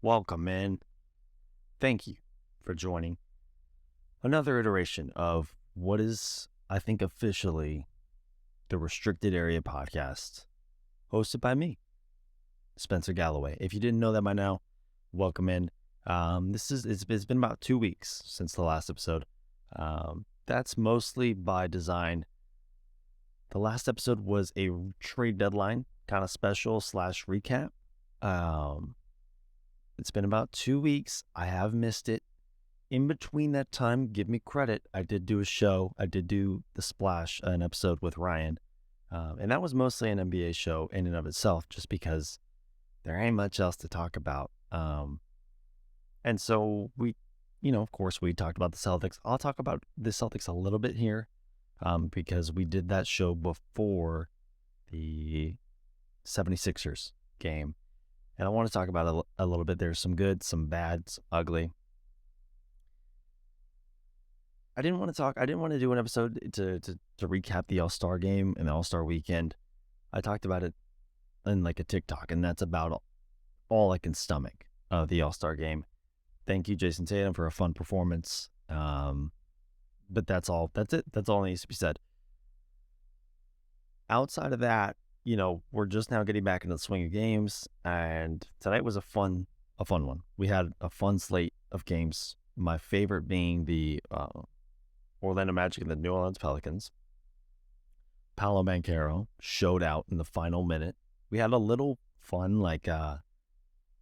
Welcome, man. Thank you for joining another iteration of what is, I think, officially the Restricted Area Podcast, hosted by me, Spencer Galloway. If you didn't know that by now, welcome in. It's been about 2 weeks since the last episode. That's mostly by design. The last episode was a trade deadline kind of special / recap. It's been about 2 weeks. I have missed it. In between that time, give me credit. I did do a show. I did do The Splash, an episode with Ryan. And that was mostly an NBA show in and of itself, just because there ain't much else to talk about. And so of course, we talked about the Celtics. I'll talk about the Celtics a little bit here because we did that show before the 76ers game. And I want to talk about it a little bit. There's some good, some bad, some ugly. I didn't want to do an episode to recap the All-Star game and the All-Star weekend. I talked about it in like a TikTok, and that's about all I can stomach of the All-Star game. Thank you, Jason Tatum, for a fun performance. But that's all. That's it. That's all that needs to be said. Outside of that, we're just now getting back into the swing of games, and tonight was a fun one. We had a fun slate of games. My favorite being the Orlando Magic and the New Orleans Pelicans. Paolo Banchero showed out in the final minute. We had a little fun, like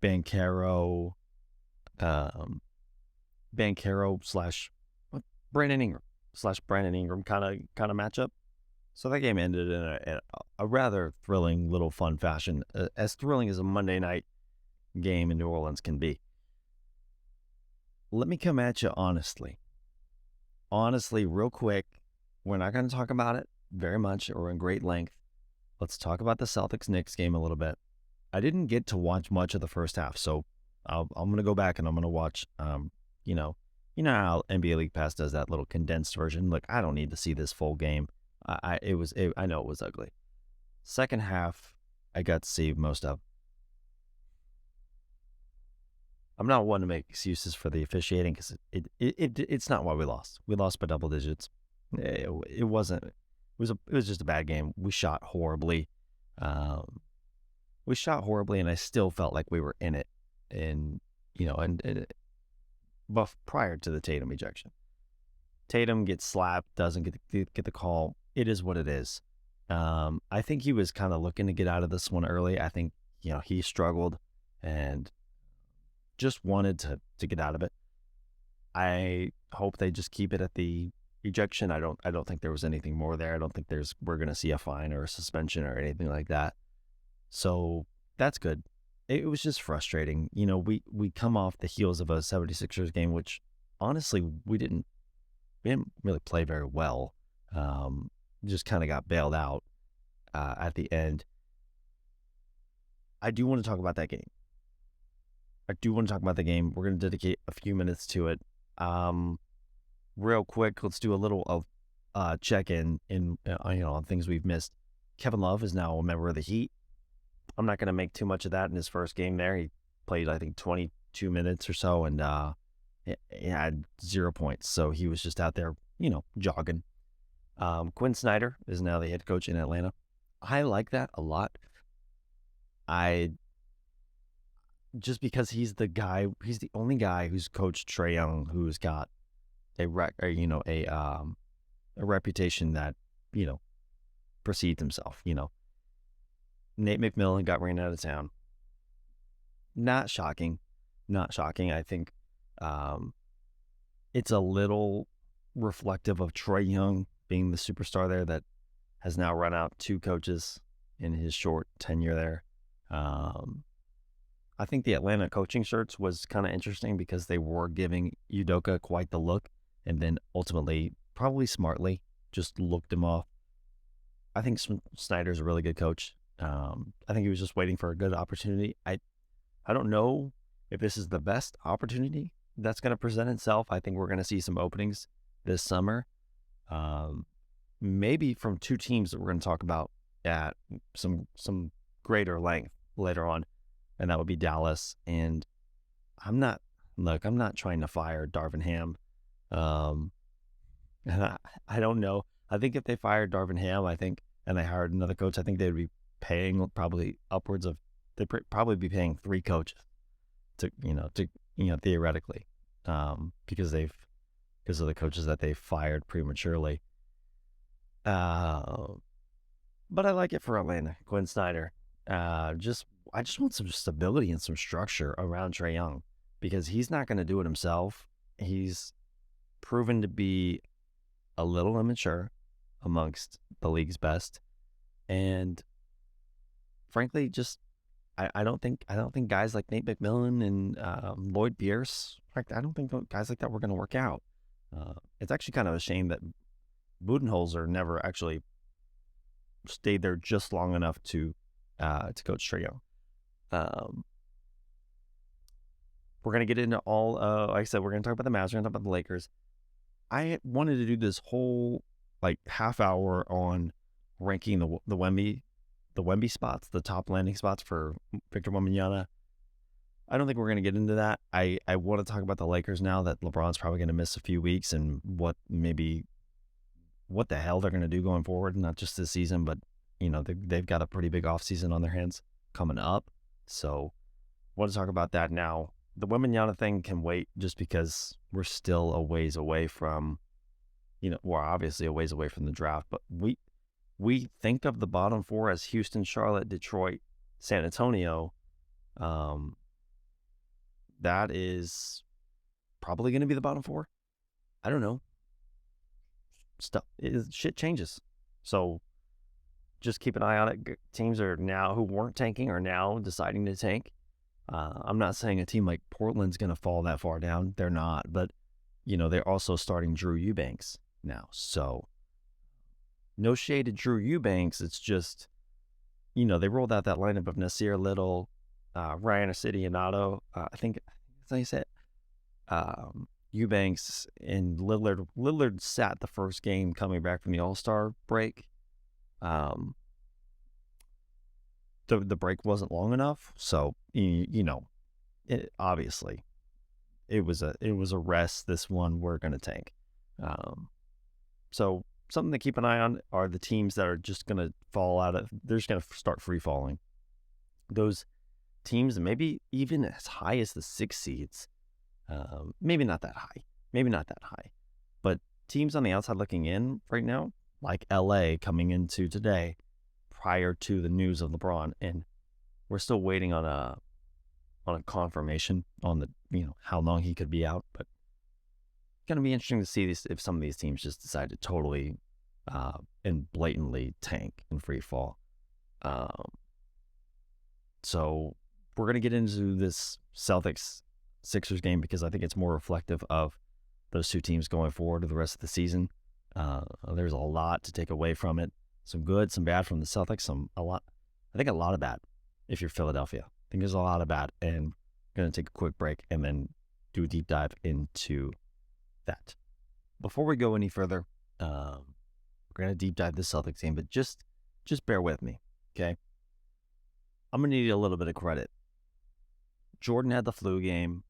Banchero slash Brandon Ingram kind of matchup. So that game ended in a rather thrilling, little fun fashion, as thrilling as a Monday night game in New Orleans can be. Let me come at you honestly, real quick. We're not going to talk about it very much or in great length. Let's talk about the Celtics-Knicks game a little bit. I didn't get to watch much of the first half, so I'm going to go back and I'm going to watch, you know how NBA League Pass does that little condensed version. Like, I don't need to see this full game. I know it was ugly. Second half, I got to see most of. I'm not one to make excuses for the officiating because it's not why we lost. We lost by double digits. It wasn't. It was just a bad game. We shot horribly. And I still felt like we were in it. But prior to the Tatum ejection, Tatum gets slapped, doesn't get the call. It is what it is. I think he was kind of looking to get out of this one early. I think he struggled and just wanted to get out of it. I hope they just keep it at the ejection. I don't think there was anything more there. I don't think we're going to see a fine or a suspension or anything like that. So that's good. It was just frustrating. We come off the heels of a 76ers game, which honestly we didn't really play very well. Just kind of got bailed out at the end. I do want to talk about that game. We're going to dedicate a few minutes to it. Real quick, let's do a little of check-in on things we've missed. Kevin Love is now a member of the Heat. I'm not going to make too much of that in his first game there. He played, I think, 22 minutes or so, and he had 0 points. So he was just out there, jogging. Quinn Snyder is now the head coach in Atlanta. I like that a lot. Just because he's the only guy who's coached Trae Young who's got a reputation that precedes himself. Nate McMillan got ran out of town. Not shocking. I think it's a little reflective of Trae Young being the superstar there that has now run out 2 coaches in his short tenure there. I think the Atlanta coaching search was kind of interesting because they were giving Udoka quite the look and then ultimately, probably smartly, just looked him off. I think Snyder's a really good coach. I think he was just waiting for a good opportunity. I don't know if this is the best opportunity that's going to present itself. I think we're going to see some openings this summer. Maybe from 2 teams that we're going to talk about at some greater length later on, and that would be Dallas and I'm not. Look, I'm not trying to fire Darvin Ham. Um, and I don't know. I think if they fired Darvin Ham, and they hired another coach, I think they'd be paying probably upwards of. They'd probably be paying 3 coaches to theoretically, because of the coaches that they fired prematurely. But I like it for Atlanta. Quinn Snyder. I just want some stability and some structure around Trae Young, because he's not going to do it himself. He's proven to be a little immature amongst the league's best, and frankly, just I don't think guys like Nate McMillan and Lloyd Pierce, I don't think guys like that were going to work out. It's actually kind of a shame that Budenholzer never actually stayed there just long enough to coach Trae Young. We're going to get into all, like I said, we're going to talk about the Mavs, we're going to talk about the Lakers. I wanted to do this whole half hour on ranking the Wemby spots, the top landing spots for Victor Wembanyama. I don't think we're going to get into that. I want to talk about the Lakers now that LeBron's probably going to miss a few weeks, and what the hell they're going to do going forward, not just this season, but they've got a pretty big offseason on their hands coming up. So I want to talk about that now. The Wembanyama thing can wait, just because we're still a ways away from, we're obviously a ways away from the draft, but we think of the bottom 4 as Houston, Charlotte, Detroit, San Antonio. That is probably going to be the bottom 4. I don't know. Shit changes. So just keep an eye on it. Teams who weren't tanking are now deciding to tank. I'm not saying a team like Portland's going to fall that far down. They're not. But, they're also starting Drew Eubanks now. So no shade to Drew Eubanks. It's just, they rolled out that lineup of Nasir Little, Ryan Assedianato. I think that's how you say it. Eubanks and Lillard. Lillard sat the first game coming back from the All-Star break. The break wasn't long enough, so obviously it was a rest. This one we're gonna tank. So something to keep an eye on are the teams that are just gonna fall out of. They're just gonna start free falling. Those teams, maybe even as high as the 6 seeds. Maybe not that high, but teams on the outside looking in right now, like LA coming into today, prior to the news of LeBron, and we're still waiting on a confirmation on how long he could be out. But it's gonna be interesting to see if some of these teams just decide to totally and blatantly tank and free fall. So we're gonna get into this Celtics-Sixers game, because I think it's more reflective of those two teams going forward to the rest of the season. There's a lot to take away from it. Some good, some bad from the Celtics. I think a lot of bad if you're Philadelphia. I think there's a lot of bad, and I'm going to take a quick break and then do a deep dive into that. Before we go any further, we're going to deep dive the Celtics game, but just bear with me, okay? I'm going to need a little bit of credit. Jordan had the flu game.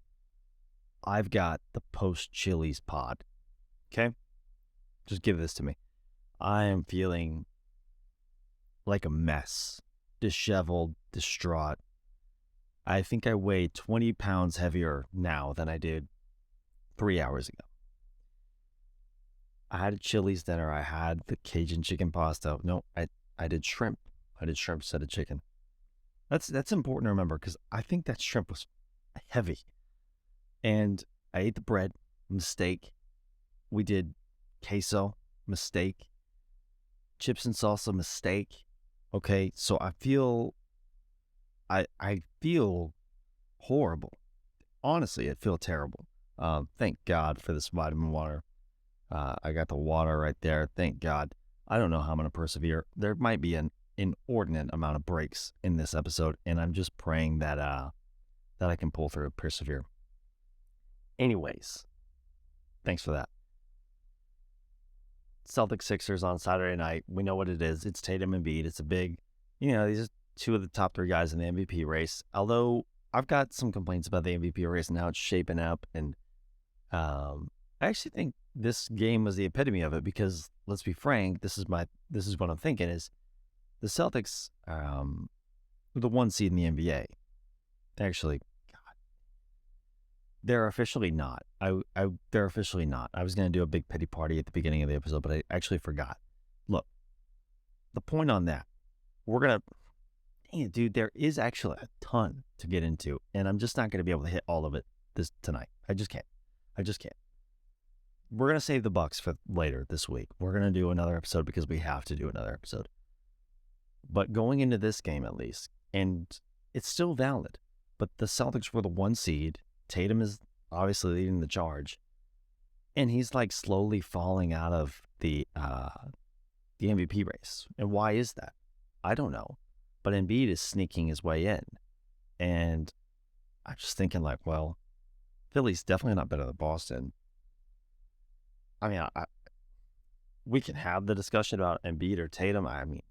I've got the post-Chili's pod, okay? Just give this to me. I am feeling like a mess, disheveled, distraught. I think I weigh 20 pounds heavier now than I did 3 hours ago. I had a Chili's dinner. I had the Cajun chicken pasta. No, I did shrimp. I did shrimp instead of chicken. That's important to remember, because I think that shrimp was heavy. And I ate the bread, mistake. We did queso, mistake. Chips and salsa, mistake. Okay, so I feel horrible. Honestly, I feel terrible. Thank God for this vitamin water. I got the water right there. Thank God. I don't know how I'm going to persevere. There might be an inordinate amount of breaks in this episode, and I'm just praying that I can pull through, persevere. Anyways, thanks for that. Celtics Sixers on Saturday night. We know what it is. It's Tatum and Embiid. It's a big, these are two of the top 3 guys in the MVP race. Although I've got some complaints about the MVP race and how it's shaping up, and I actually think this game was the epitome of it because, let's be frank, this is what I'm thinking is the Celtics, the 1 seed in the NBA. Actually, God, they're officially not. They're officially not. I was going to do a big pity party at the beginning of the episode, but I actually forgot. Look, the point on that, we're going to, dang it, dude, there is actually a ton to get into, and I'm just not going to be able to hit all of it tonight. I just can't. We're going to save the Bucks for later this week. We're going to do another episode because we have to do another episode. But going into this game, at least, and it's still valid, but the Celtics were the 1 seed. Tatum is obviously leading the charge, and he's like slowly falling out of the MVP race. And why is that? I don't know. But Embiid is sneaking his way in. And I'm just thinking like, well, Philly's definitely not better than Boston. I mean, we can have the discussion about Embiid or Tatum. I mean,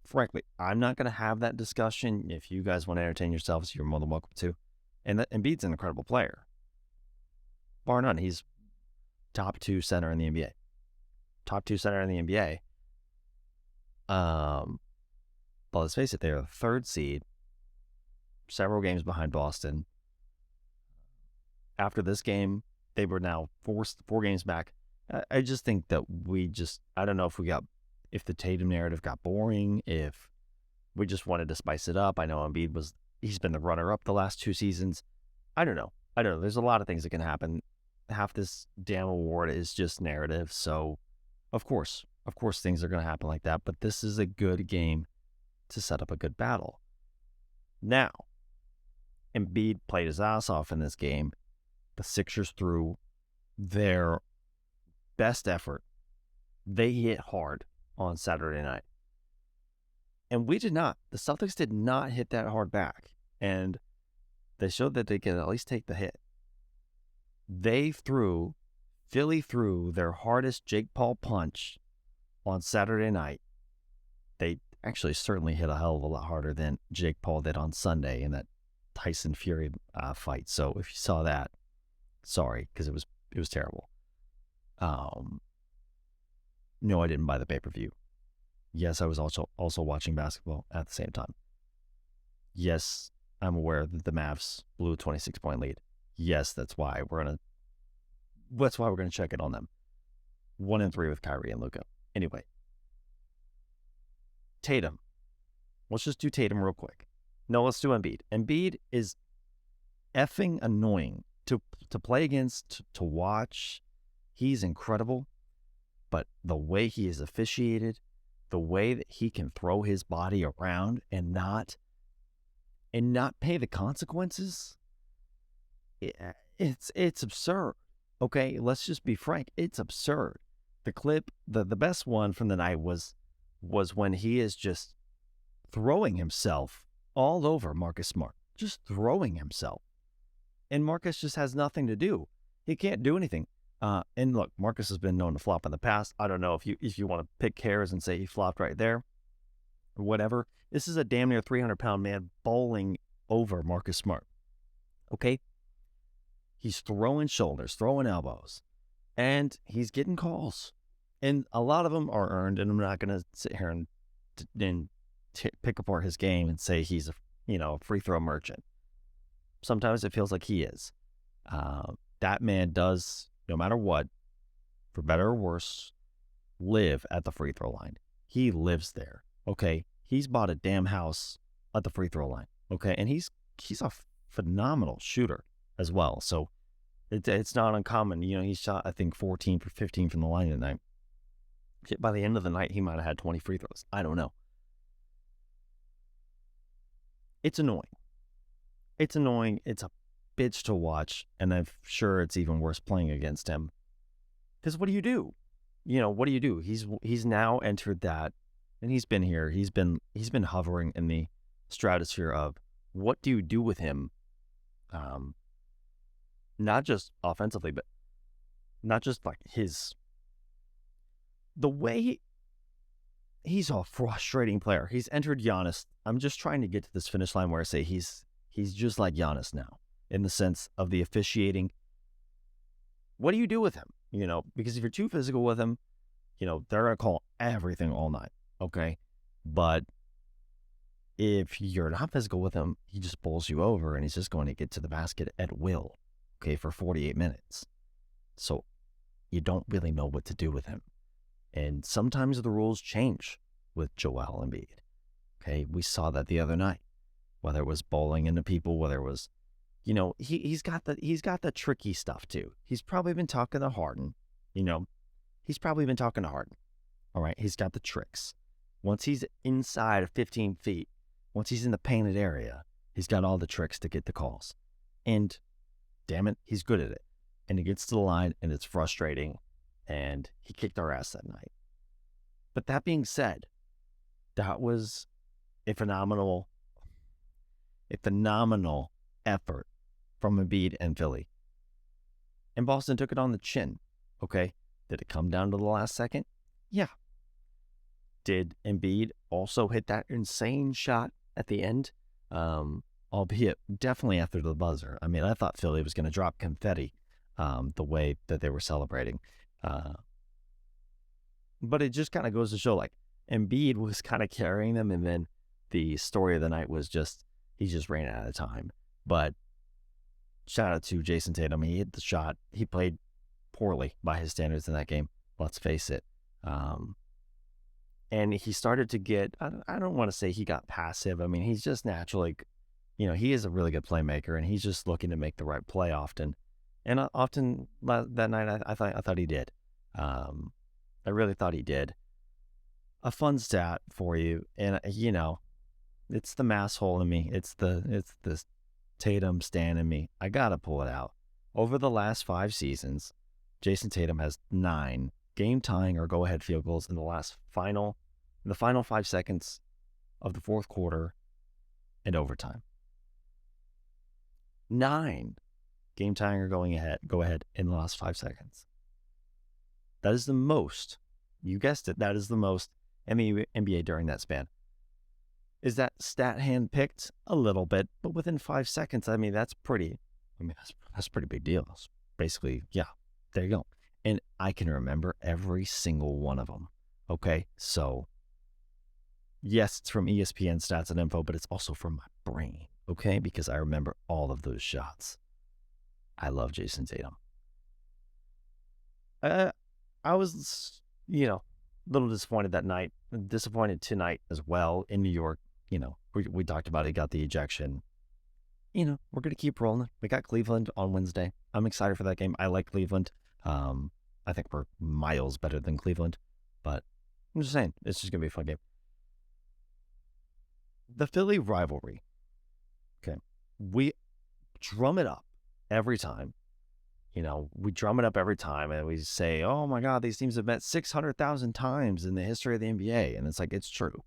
frankly, I'm not going to have that discussion. If you guys want to entertain yourselves, you're more than welcome to. And Embiid's an incredible player. Bar none. He's top 2 center in the NBA. Top 2 center in the NBA. But let's face it, they're the 3rd seed, several games behind Boston. After this game, they were now 4 games back. I just think that I don't know if the Tatum narrative got boring, if we just wanted to spice it up. I know Embiid he's been the runner-up the last 2 seasons. I don't know. There's a lot of things that can happen. Half this damn award is just narrative. So, of course things are going to happen like that. But this is a good game to set up a good battle. Now, Embiid played his ass off in this game. The Sixers threw their best effort. They hit hard on Saturday night. And we did not. The Celtics did not hit that hard back. And they showed that they could at least take the hit. Philly threw their hardest Jake Paul punch on Saturday night. They actually certainly hit a hell of a lot harder than Jake Paul did on Sunday in that Tyson Fury fight. So if you saw that, sorry, because it was terrible. No, I didn't buy the pay-per-view. Yes, I was also watching basketball at the same time. Yes, I'm aware that the Mavs blew a 26-point lead. Yes, that's why we're gonna check in on them. 1-3 with Kyrie and Luka. Anyway, Tatum. Let's just do Tatum real quick. No, let's do Embiid. Embiid is effing annoying to play against, to watch. He's incredible, but the way he is officiated, the way that he can throw his body around and not pay the consequences, it's absurd. Okay, let's just be frank. It's absurd. The clip, the best one from the night was when he is just throwing himself all over Marcus Smart, just throwing himself. And Marcus just has nothing to do. He can't do anything. And look, Marcus has been known to flop in the past. I don't know if you want to pick hairs and say he flopped right there or whatever. This is a damn near 300-pound man bowling over Marcus Smart. Okay? He's throwing shoulders, throwing elbows, and he's getting calls. And a lot of them are earned, and I'm not going to sit here and pick apart his game and say he's a free throw merchant. Sometimes it feels like he is. That man does, no matter what, for better or worse, live at the free throw line. He lives there. Okay, he's bought a damn house at the free throw line. Okay, and he's a phenomenal shooter as well. So it's not uncommon. He shot, I think, 14 for 15 from the line tonight. By the end of the night, he might have had 20 free throws. I don't know. It's annoying. It's annoying. It's a bitch to watch, and I'm sure it's even worse playing against him. Because what do you do? What do you do? He's now entered that, and he's been here. He's been hovering in the stratosphere of what do you do with him? Not just offensively, but not just like the way he's a frustrating player. He's entered Giannis. I'm just trying to get to this finish line where I say he's He's just like Giannis now in the sense of the officiating. What do you do with him? Because if you're too physical with him, they're going to call everything all night. Okay. But if you're not physical with him, he just bowls you over and he's just going to get to the basket at will. Okay. For 48 minutes. So you don't really know what to do with him. And sometimes the rules change with Joel Embiid. Okay. We saw that the other night, whether it was bowling into people, whether it was, he's got the tricky stuff too. He's probably been talking to Harden, All right. He's got the tricks. Once he's inside of 15 feet, once he's in the painted area, he's got all the tricks to get the calls. And damn it, he's good at it. And he gets to the line and it's frustrating. And he kicked our ass that night. But that being said, that was a phenomenal effort from Embiid and Philly. And Boston took it on the chin. Okay. Did it come down to the last second? Yeah. Did Embiid also hit that insane shot at the end? Albeit definitely after the buzzer. I mean, I thought Philly was going to drop confetti the way that they were celebrating. But it just kind of goes to show, like, Embiid was kind of carrying them, and then the story of the night was just, he just ran out of time. But shout out to Jason Tatum. He hit the shot. He played poorly by his standards in that game. Let's face it. And he started to get, I don't want to say he got passive. I mean, he's just naturally, he is a really good playmaker, and he's just looking to make the right play often. And often that night, I thought he did. I really thought he did. A fun stat for you, and it's the mass hole in me. It's the Tatum stan in me. I gotta pull it out. Over the last 5 seasons, Jason Tatum has 9 game-tying or go-ahead field goals in the final 5 seconds of the fourth quarter and overtime. 9 game-tying or go-ahead in the last 5 seconds. That is the most. You guessed it. That is the most NBA during that span. Is that stat hand-picked? A little bit, but within 5 seconds, that's a pretty big deal. It's basically, yeah, there you go. And I can remember every single one of them. Okay, so yes, it's from ESPN Stats and Info, but it's also from my brain. Okay, because I remember all of those shots. I love Jason Tatum. I was, a little disappointed that night. Disappointed tonight as well in New York. We talked about it, got the ejection. We're going to keep rolling. We got Cleveland on Wednesday. I'm excited for that game. I like Cleveland. I think we're miles better than Cleveland. But I'm just saying, it's just going to be a fun game. The Philly rivalry. Okay. We drum it up every time. We drum it up every time and we say, oh my God, these teams have met 600,000 times in the history of the NBA. And it's like, it's true.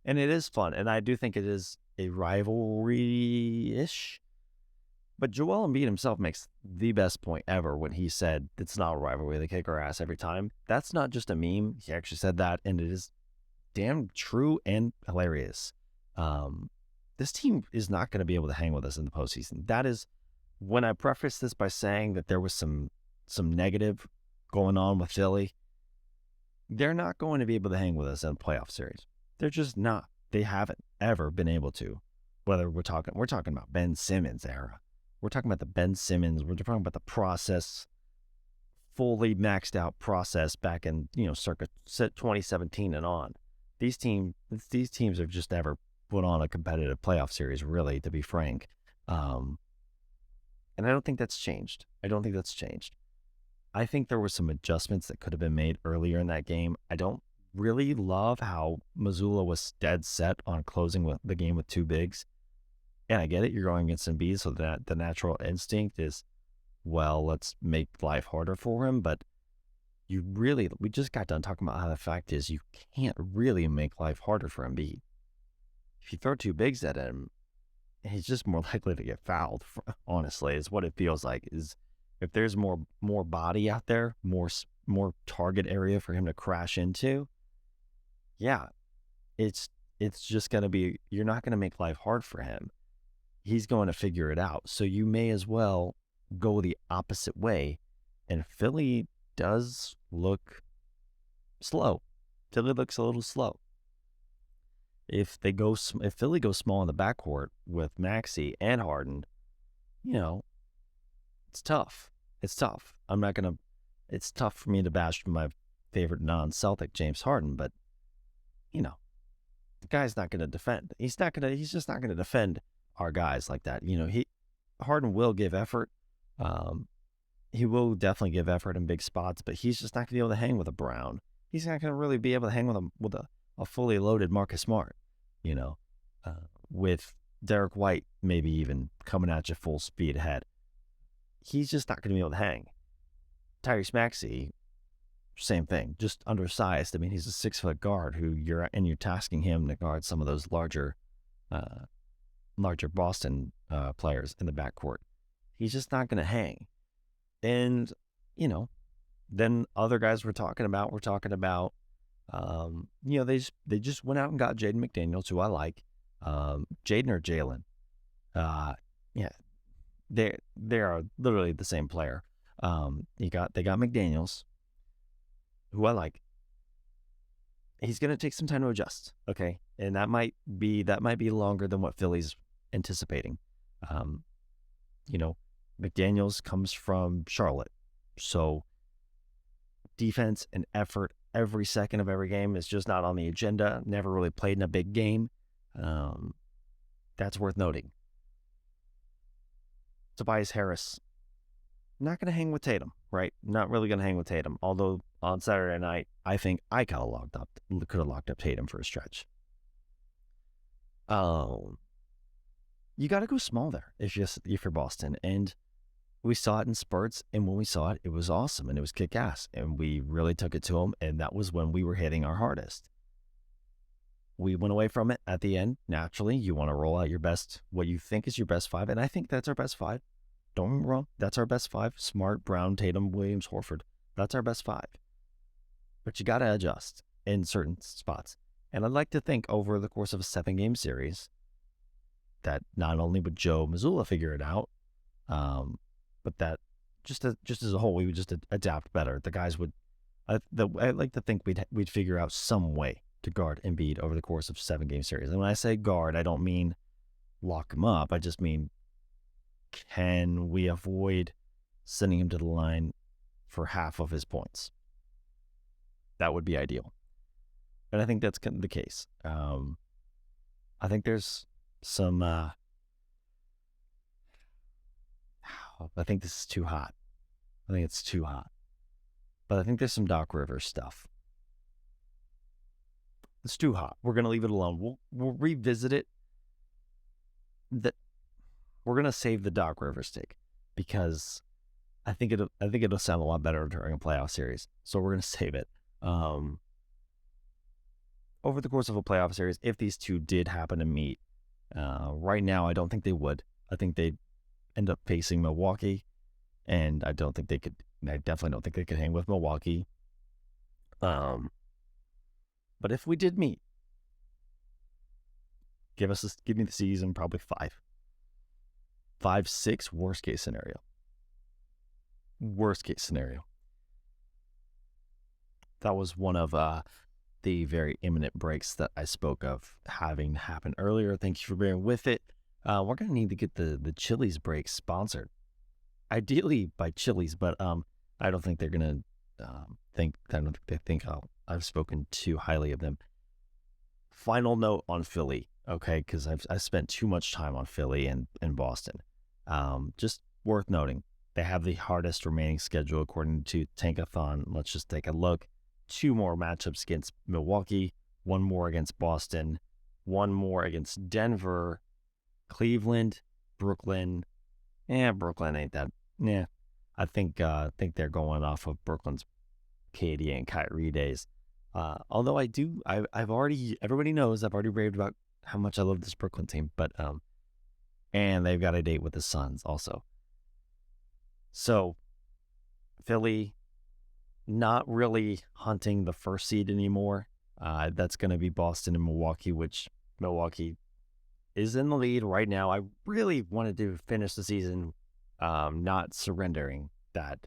And it is fun. And I do think it is a rivalry-ish. But Joel Embiid himself makes the best point ever when he said, it's not a rivalry. They kick our ass every time. That's not just a meme. He actually said that. And it is damn true and hilarious. This team is not going to be able to hang with us in the postseason. That is, when I preface this by saying that there was some negative going on with Philly, they're not going to be able to hang with us in a playoff series. They're just not. They haven't ever been able to. Whether we're talking about Ben Simmons era. We're talking about the Ben Simmons. We're talking about the process, fully maxed out process back in, circa 2017 and on. These teams have just never put on a competitive playoff series, really, to be frank. And I don't think that's changed. I think there were some adjustments that could have been made earlier in that game. I don't really love how Mazzulla was dead set on closing the game with 2 bigs. And I get it, you're going against Embiid, so that the natural instinct is, well, let's make life harder for him. But we just got done talking about how the fact is you can't really make life harder for Embiid. If you throw 2 bigs at him, he's just more likely to get fouled, honestly, is what it feels like. Is if there's more body out there, more target area for him to crash into, yeah, it's just going to be, you're not going to make life hard for him. he's going to figure it out. So you may as well go the opposite way. And Philly does look slow. Philly looks a little slow. If Philly goes small in the backcourt with Maxey and Harden, it's tough. It's tough. It's tough for me to bash my favorite non-Celtic, James Harden, but, the guy's not going to defend. He's just not going to defend our guys like that. Harden will give effort. He will definitely give effort in big spots, but he's just not going to be able to hang with a Brown. He's not going to really be able to hang with a fully loaded Marcus Smart, with Derek White maybe even coming at you full speed ahead. He's just not going to be able to hang. Tyrese Maxey, same thing, just undersized. I mean, he's a 6-foot guard who you're tasking him to guard some of those larger Boston players in the backcourt. He's just not going to hang. And, then other guys we're talking about, they just went out and got Jaden McDaniels, who I like. Jaden or Jalen? Yeah, they are literally the same player. They got McDaniels, who I like. He's going to take some time to adjust, okay? And that might be longer than what Philly's anticipating. McDaniels comes from Charlotte, so defense and effort every second of every game is just not on the agenda. Never really played in a big game. That's worth noting. Tobias Harris, not going to hang with Tatum, right? Not really going to hang with Tatum. Although on Saturday night, I think I could have locked up Tatum for a stretch. You got to go small there if you're Boston. And we saw it in spurts, and when we saw it, it was awesome, and it was kick-ass, and we really took it to them, and that was when we were hitting our hardest. We went away from it at the end. Naturally, you want to roll out what you think is your best five, and I think that's our best five. Don't get me wrong, that's our best five. Smart, Brown, Tatum, Williams, Horford. That's our best five. But you got to adjust in certain spots. And I'd like to think over the course of a 7-game series that not only would Joe Mazzulla figure it out, but that just as a whole, we would just adapt better. The guys would, I'd like to think we'd figure out some way to guard Embiid over the course of 7-game series. And when I say guard, I don't mean lock him up. I just mean, can we avoid sending him to the line for half of his points? That would be ideal. And I think that's the case. I think there's some, I think this is too hot. I think it's too hot. But I think there's some Doc Rivers stuff. It's too hot. We're going to leave it alone. We'll revisit it. We're going to save the Doc Rivers take because I think it'll sound a lot better during a playoff series. So we're going to save it. Over the course of a playoff series, if these two did happen to meet, right now I don't think they would. I think they'd end up facing Milwaukee, and I definitely don't think they could hang with Milwaukee. But if we did meet, give me the season, probably 5-6, worst case scenario. That was one of the very imminent breaks that I spoke of having happen earlier. Thank you for bearing with it. We're going to need to get the Chili's break sponsored. Ideally by Chili's, but I don't think they're going to think I've spoken too highly of them. Final note on Philly, okay, because I've spent too much time on Philly and Boston. Just worth noting, they have the hardest remaining schedule according to Tankathon. Let's just take a look. 2 more matchups against Milwaukee, 1 more against Boston, 1 more against Denver, Cleveland, Brooklyn. Brooklyn ain't that. I think they're going off of Brooklyn's KD and Kyrie days. Although everybody knows I've already raved about how much I love this Brooklyn team, but and they've got a date with the Suns also. So Philly not really hunting the first seed anymore. That's going to be Boston and Milwaukee, which Milwaukee is in the lead right now. I really wanted to finish the season not surrendering that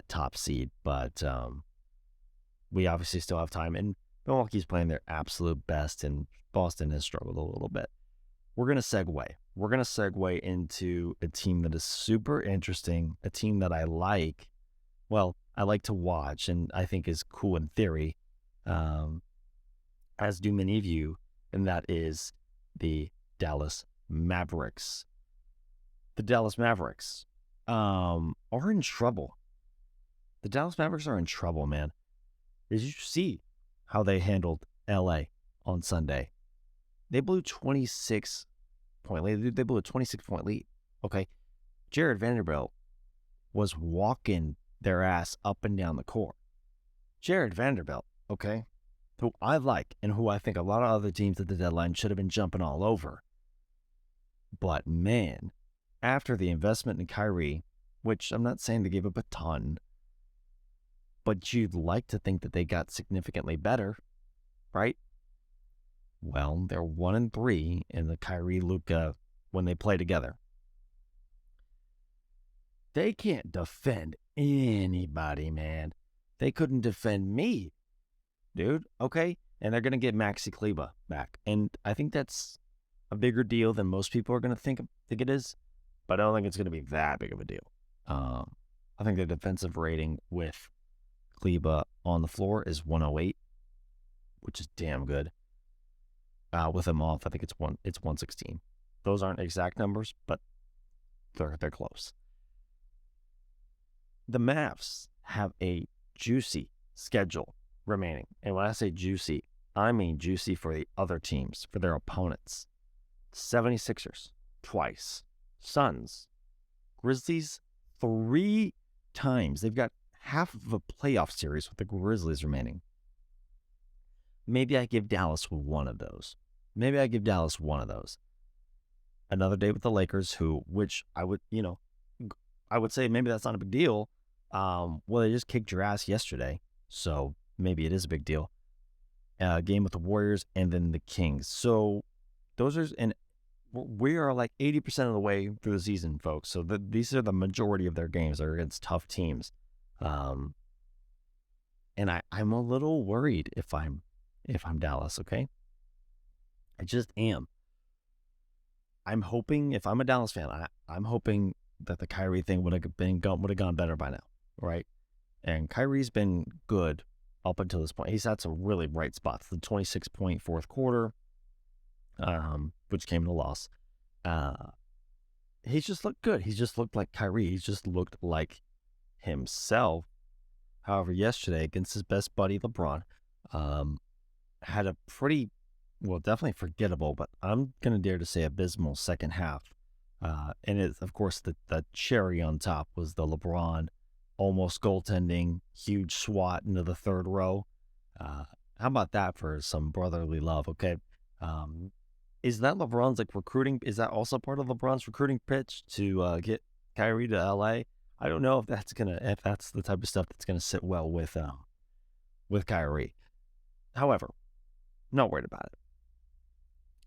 top seed, but we obviously still have time, and Milwaukee's playing their absolute best, and Boston has struggled a little bit. We're going to segue. We're going to segue into a team that is super interesting, a team that I like. Well, I like to watch, and I think is cool in theory, as do many of you, and that is the Dallas Mavericks. The Dallas Mavericks are in trouble. The Dallas Mavericks are in trouble, man. Did you see how they handled LA on Sunday? They blew 26-point lead. They blew a 26-point lead. Okay. Jared Vanderbilt was walking their ass up and down the court. Jared Vanderbilt, okay, who I like and who I think a lot of other teams at the deadline should have been jumping all over. But man, after the investment in Kyrie, which I'm not saying they gave up a ton, but you'd like to think that they got significantly better, right? Well, they're 1-3 in the Kyrie Luka when they play together. They can't defend anybody, man. They couldn't defend me, dude. Okay, and they're gonna get Maxi Kleber back, and I think that's a bigger deal than most people are gonna think it is. But I don't think it's gonna be that big of a deal. I think the defensive rating with Kleber on the floor is 108, which is damn good. With him off, I think it's 116. Those aren't exact numbers, but they're close. The Mavs have a juicy schedule remaining. And when I say juicy, I mean juicy for the other teams, for their opponents. 76ers, twice. Suns, Grizzlies, 3 times. They've got half of a playoff series with the Grizzlies remaining. Maybe I give Dallas one of those. Another day with the Lakers, which I would say maybe that's not a big deal. Well, they just kicked your ass yesterday, so maybe it is a big deal. Game with the Warriors and then the Kings. So we are like 80% of the way through the season, folks. So these are the majority of their games are against tough teams. And I'm a little worried if I'm Dallas, okay? I just am. I'm hoping, if I'm a Dallas fan, I'm hoping that the Kyrie thing would have gone better by now, right? And Kyrie's been good up until this point. He's had some really bright spots. The 26-point fourth quarter, which came to a loss. He's just looked good. He's just looked like Kyrie. He's just looked like himself. However, yesterday against his best buddy LeBron, had a pretty, well, definitely forgettable, but I'm going to dare to say abysmal second half. And it's, of course, the cherry on top was the LeBron almost goaltending, huge swat into the third row. How about that for some brotherly love, okay? Is that LeBron's recruiting? Is that also part of LeBron's recruiting pitch to get Kyrie to LA? I don't know if that's the type of stuff that's gonna sit well with Kyrie. However, I'm not worried about it.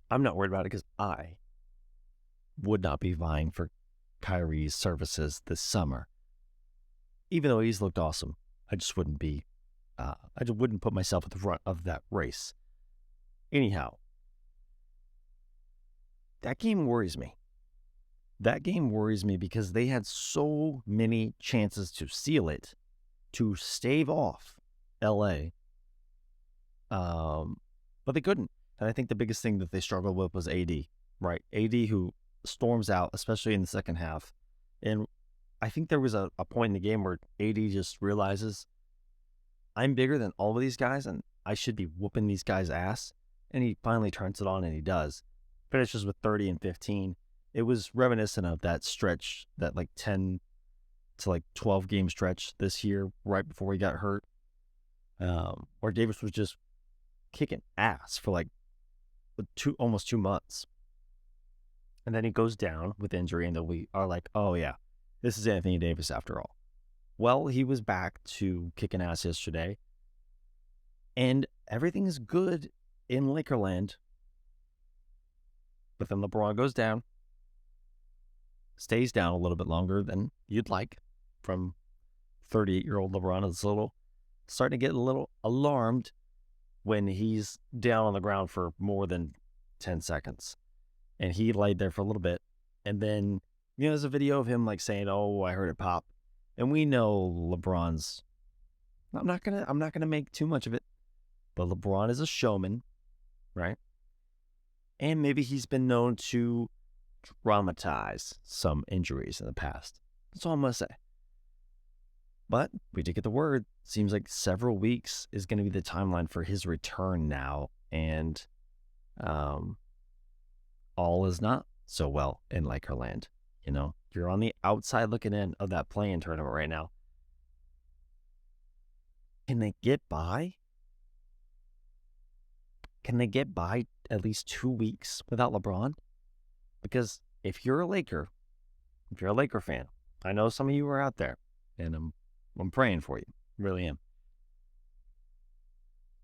I'm not worried about it because I would not be vying for Kyrie's services this summer. Even though he's looked awesome, I just wouldn't be. I just wouldn't put myself at the front of that race. Anyhow, that game worries me. That game worries me because they had so many chances to seal it, to stave off LA, but they couldn't. And I think the biggest thing that they struggled with was AD, right? AD who storms out, especially in the second half. And I think there was a point in the game where AD just realizes, I'm bigger than all of these guys and I should be whooping these guys' ass. And he finally turns it on and he does. Finishes with 30 and 15. It was reminiscent of that stretch, that 10 to 12 game stretch this year, right before he got hurt, where Davis was just kicking ass for almost 2 months. And then he goes down with injury, and then we are like, oh yeah, this is Anthony Davis after all. Well, he was back to kicking ass yesterday, and everything is good in Lakerland But then LeBron goes down, stays down a little bit longer than you'd like from 38-year-old LeBron. Is starting to get a little alarmed when he's down on the ground for more than 10 seconds. And he laid there for a little bit. And then, there's a video of him like saying, "Oh, I heard it pop." And we know LeBron's, I'm not gonna make too much of it, but LeBron is a showman, right? And maybe he's been known to dramatize some injuries in the past. That's all I'm gonna say. But we did get the word. Seems like several weeks is going to be the timeline for his return now. And all is not so well in Lakerland. You're on the outside looking in of that play-in tournament right now. Can they get by? Can they get by at least 2 weeks without LeBron? Because if you're a Laker fan, I know some of you are out there, and I'm praying for you. Really am.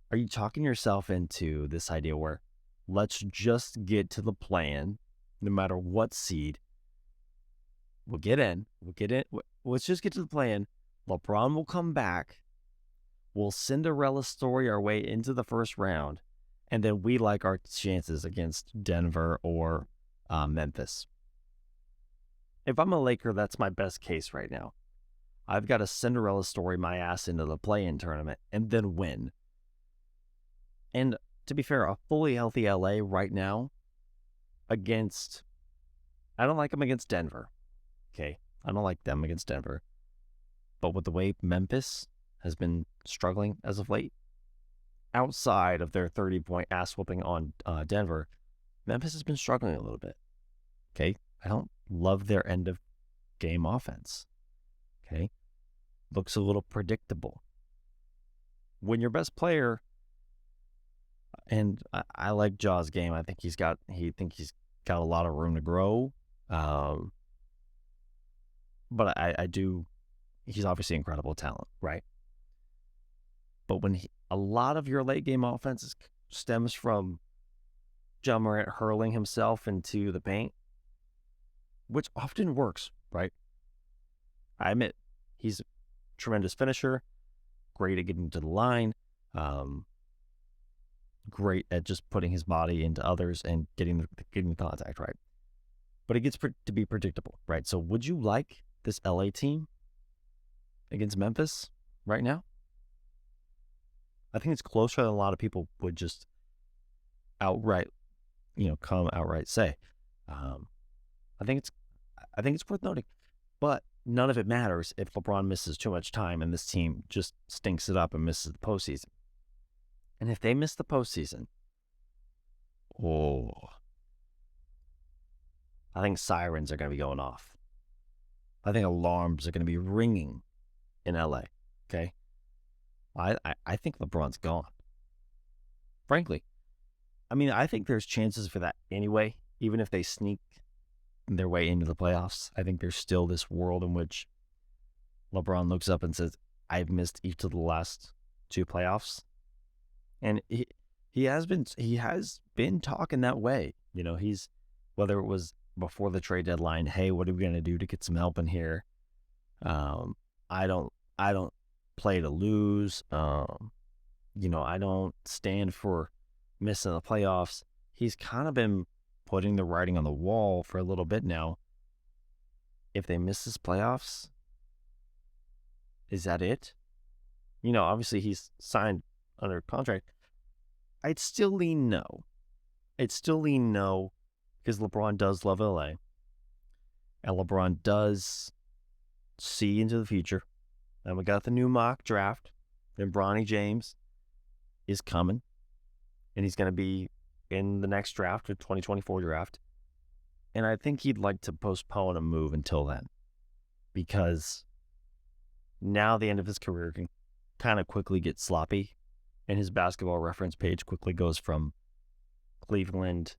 Are you talking yourself into this idea where let's just get to the play-in, no matter what seed? We'll get in. Let's just get to the play-in. LeBron will come back. We'll Cinderella story our way into the first round. And then we like our chances against Denver or Memphis. If I'm a Laker, that's my best case right now. I've got to Cinderella story my ass into the play-in tournament and then win. And to be fair, a fully healthy LA right now I don't like them against Denver. Okay, I don't like them against Denver. But with the way Memphis has been struggling as of late, outside of their 30-point ass whooping on Denver, Memphis has been struggling a little bit. Okay, I don't love their end of game offense. Okay, looks a little predictable. When your best player, and I like Jaw's game. I think he's got a lot of room to grow. But I do. He's obviously incredible talent, right? But when a lot of your late game offense stems from Ja Morant hurling himself into the paint, which often works, right? I admit he's a tremendous finisher, great at getting to the line, great at just putting his body into others and getting the contact right. But it gets to be predictable, right? So would you like this LA team against Memphis right now? I think it's closer than a lot of people would just outright say. I think it's worth noting, but none of it matters if LeBron misses too much time and this team just stinks it up and misses the postseason. And if they miss the postseason, I think sirens are going to be going off. I think alarms are going to be ringing in LA. Okay, I think LeBron's gone. Frankly, I mean, I think there's chances for that anyway. Even if they sneak their way into the playoffs, I think there's still this world in which LeBron looks up and says, "I've missed each of the last 2 playoffs," and he has been talking that way. He's, whether it was before the trade deadline, hey, what are we gonna do to get some help in here? I don't play to lose. I don't stand for missing the playoffs. He's kind of been putting the writing on the wall for a little bit now. If they miss this playoffs, is that it? Obviously he's signed under contract. I'd still lean no. Because LeBron does love LA. And LeBron does see into the future. And we got the new mock draft. And Bronny James is coming. And he's going to be in the next draft, the 2024 draft. And I think he'd like to postpone a move until then. Because now the end of his career can kind of quickly get sloppy. And his basketball reference page quickly goes from Cleveland,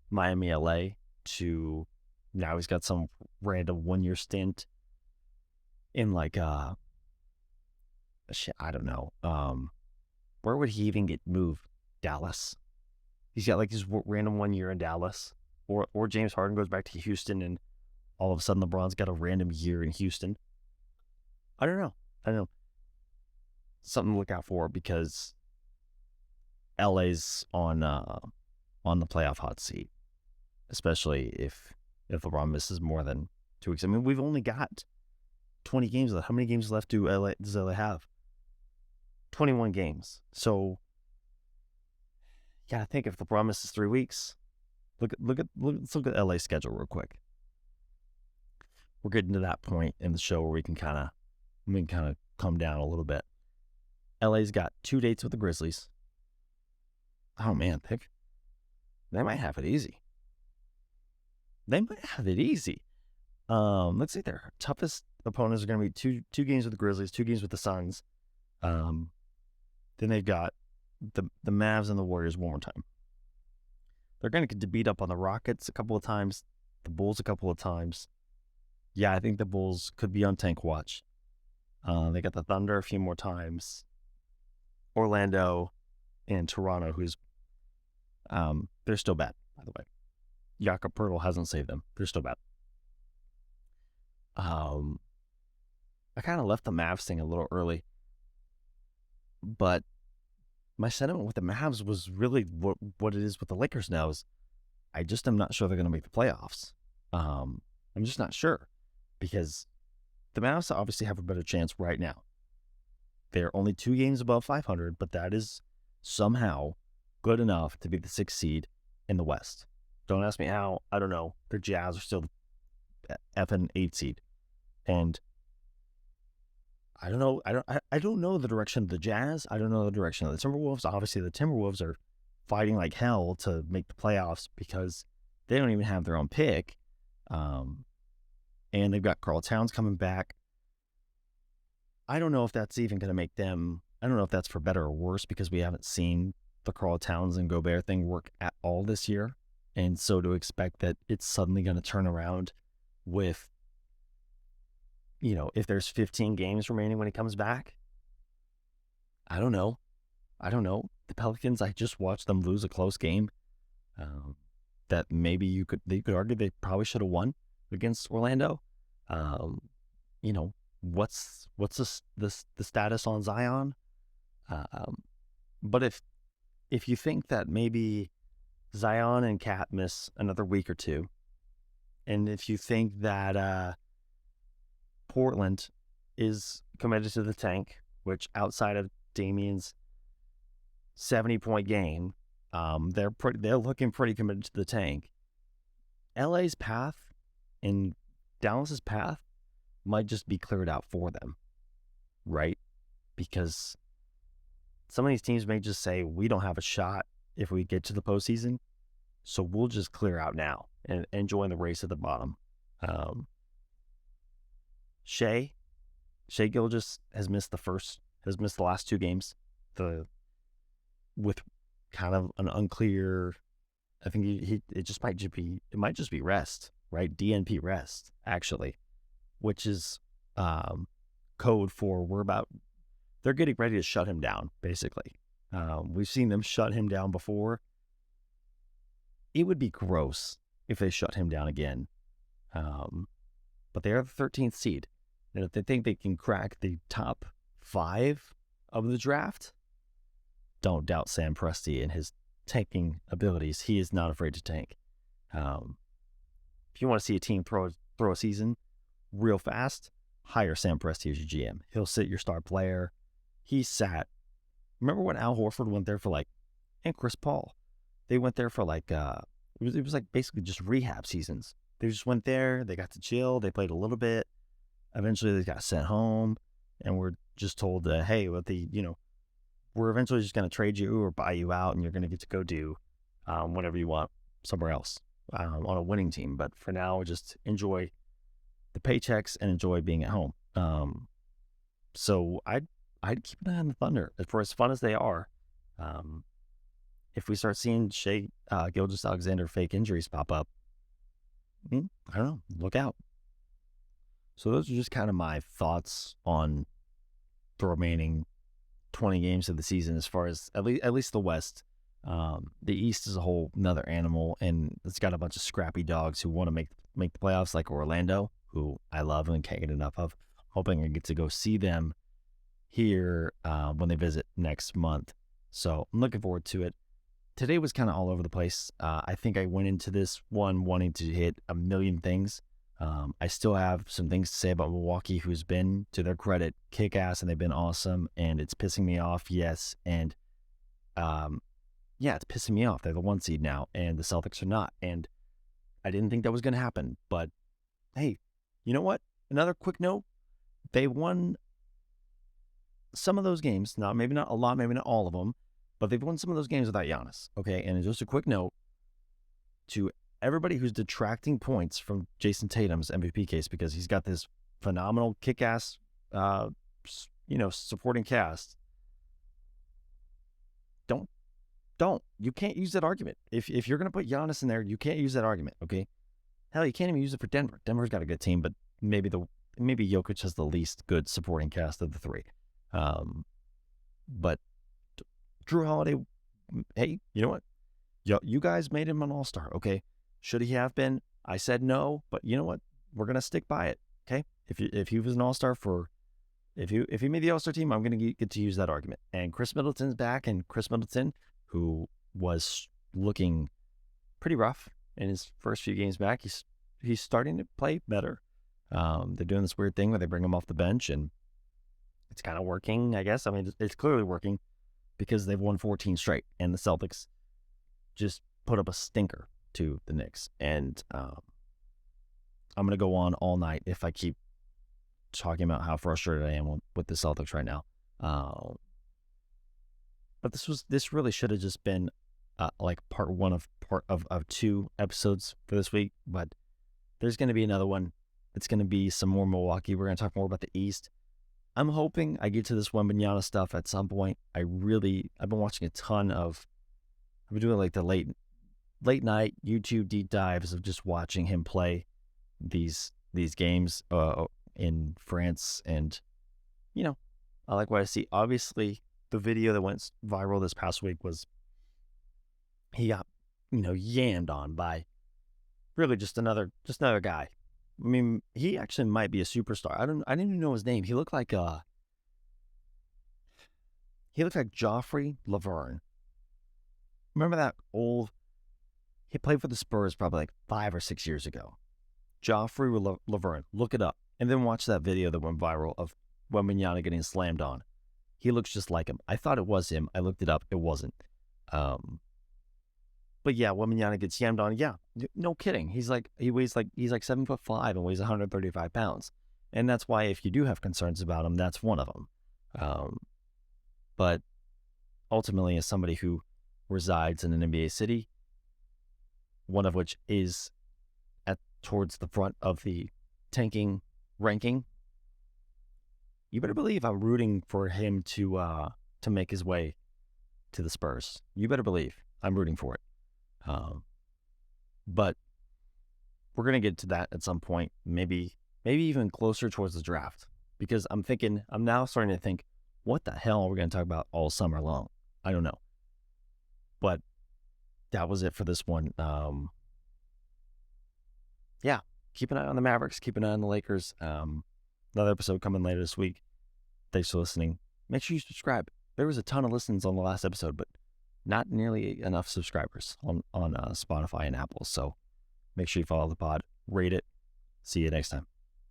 Miami, LA to now he's got some random 1-year stint in I don't know. Where would he even get moved? Dallas? He's got like his random 1 year in Dallas, or James Harden goes back to Houston and all of a sudden LeBron's got a random year in Houston. I don't know. Something to look out for because LA's on the playoff hot seat, especially if LeBron misses more than 2 weeks. I mean, we've only got 20 games left. How many games left does LA have? 21 games. So, yeah, I think if LeBron misses 3 weeks, let's look at LA's schedule real quick. We're getting to that point in the show where we can kind of come down a little bit. LA's got 2 dates with the Grizzlies. Oh man, they might have it easy. Let's see, their toughest opponents are going to be two games with the Grizzlies, 2 games with the Suns. Then they've got the Mavs and the Warriors one more time. They're going to get beat up on the Rockets a couple of times, the Bulls a couple of times. Yeah, I think the Bulls could be on tank watch. They got the Thunder a few more times. Orlando and Toronto, who's they're still bad, by the way. Jakob Poeltl hasn't saved them. They're still bad. I kind of left the Mavs thing a little early, but my sentiment with the Mavs was really what it is with the Lakers now is I just am not sure they're going to make the playoffs. I'm just not sure because the Mavs obviously have a better chance right now. They're only 2 games above 500, but that is somehow good enough to be the 6th seed in the West. Don't ask me how. I don't know. Their Jazz are still the effing 8th seed. And I don't know. I don't know the direction of the Jazz. I don't know the direction of the Timberwolves. Obviously, the Timberwolves are fighting like hell to make the playoffs because they don't even have their own pick. And they've got Karl Towns coming back. I don't know if that's even going to make them, I don't know if that's for better or worse because we haven't seen the Karl Towns and Gobert thing work at all this year. And so to expect that it's suddenly going to turn around with, if there's 15 games remaining when he comes back, I don't know. The Pelicans, I just watched them lose a close game that maybe they could argue they probably should have won against Orlando. What's the status on Zion? But if you think that maybe Zion and Cat miss another week or two, and if you think that Portland is committed to the tank, which outside of Damian's 70-point game, they're looking pretty committed to the tank. LA's path and Dallas's path might just be cleared out for them, right? Because some of these teams may just say, we don't have a shot if we get to the postseason, so we'll just clear out now and join the race at the bottom. Shai Gilgeous has missed the last 2 games, with kind of an unclear. I think it might just be rest, right? DNP rest, actually, which is code for they're getting ready to shut him down, basically. We've seen them shut him down before. It would be gross if they shut him down again. But they are the 13th seed. And if they think they can crack the top 5 of the draft, don't doubt Sam Presti and his tanking abilities. He is not afraid to tank. If you want to see a team throw a season real fast, hire Sam Presti as your GM. He'll sit your star player. Remember when Al Horford went there and Chris Paul? They went there for it was like basically just rehab seasons. They just went there, they got to chill, they played a little bit. Eventually they got sent home and we're just told that, hey, we're eventually just going to trade you or buy you out and you're going to get to go do whatever you want somewhere else on a winning team. But for now, just enjoy the paychecks and enjoy being at home. So I'd keep an eye on the Thunder. For as fun as they are, if we start seeing Shai Gilgeous-Alexander fake injuries pop up, I don't know, look out. So those are just kind of my thoughts on the remaining 20 games of the season as far as at least the West. The East is a whole another animal, and it's got a bunch of scrappy dogs who want to make the playoffs, like Orlando, who I love and can't get enough of. Hoping I get to go see them here when they visit next month. So I'm looking forward to it. Today was kind of all over the place. I think I went into this one wanting to hit a million things. I still have some things to say about Milwaukee, who's been, to their credit, kick-ass, and they've been awesome, and it's pissing me off, yes. And it's pissing me off. They're the 1 seed now, and the Celtics are not. And I didn't think that was going to happen. But, hey, you know what? Another quick note. They won some of those games. Maybe not a lot, maybe not all of them, but they've won some of those games without Giannis. Okay, and just a quick note to everybody who's detracting points from Jason Tatum's MVP case because he's got this phenomenal kick-ass, supporting cast. Don't. You can't use that argument. If you're going to put Giannis in there, you can't use that argument, okay? Hell, you can't even use it for Denver. Denver's got a good team, but maybe Jokic has the least good supporting cast of the three. But Drew Holiday, hey, you know what? You guys made him an all-star, okay? Should he have been? I said no, but you know what? We're going to stick by it, okay? If he was an all-star if he made the all-star team, I'm going to get to use that argument. And Chris Middleton's back, and Chris Middleton, who was looking pretty rough in his first few games back, he's starting to play better. They're doing this weird thing where they bring him off the bench, and it's kind of working, I guess. I mean, it's clearly working because they've won 14 straight, and the Celtics just put up a stinker to the Knicks. And I'm going to go on all night if I keep talking about how frustrated I am with the Celtics right now. But this really should have just been like part of 2 episodes for this week. But there's going to be another one. It's going to be some more Milwaukee. We're going to talk more about the East. I'm hoping I get to this Wembanyama stuff at some point. I've been watching a ton of, I've been doing like the late night YouTube deep dives of just watching him play these games in France. And, I like what I see. Obviously, the video that went viral this past week was he got, yammed on by really just another guy. I mean, he actually might be a superstar. I didn't even know his name. He looked like Joffrey Laverne. Remember that he played for the Spurs probably like 5 or 6 years ago. Joffrey Laverne. Look it up. And then watch that video that went viral of Wembanyama getting slammed on. He looks just like him. I thought it was him. I looked it up. It wasn't. But yeah, Wembanyama gets yammed on. Yeah, no kidding. He's like 7'5" and weighs 135 pounds. And that's why if you do have concerns about him, that's one of them. But ultimately, as somebody who resides in an NBA city, one of which is towards the front of the tanking ranking, you better believe I'm rooting for him to make his way to the Spurs. You better believe I'm rooting for it. But we're going to get to that at some point, maybe even closer towards the draft, because I'm now starting to think, what the hell are we going to talk about all summer long? I don't know. But that was it for this one. Yeah, keep an eye on the Mavericks, keep an eye on the Lakers. Another episode coming later this week. Thanks for listening. Make sure you subscribe. There was a ton of listens on the last episode, but not nearly enough subscribers on Spotify and Apple. So make sure you follow the pod, rate it. See you next time.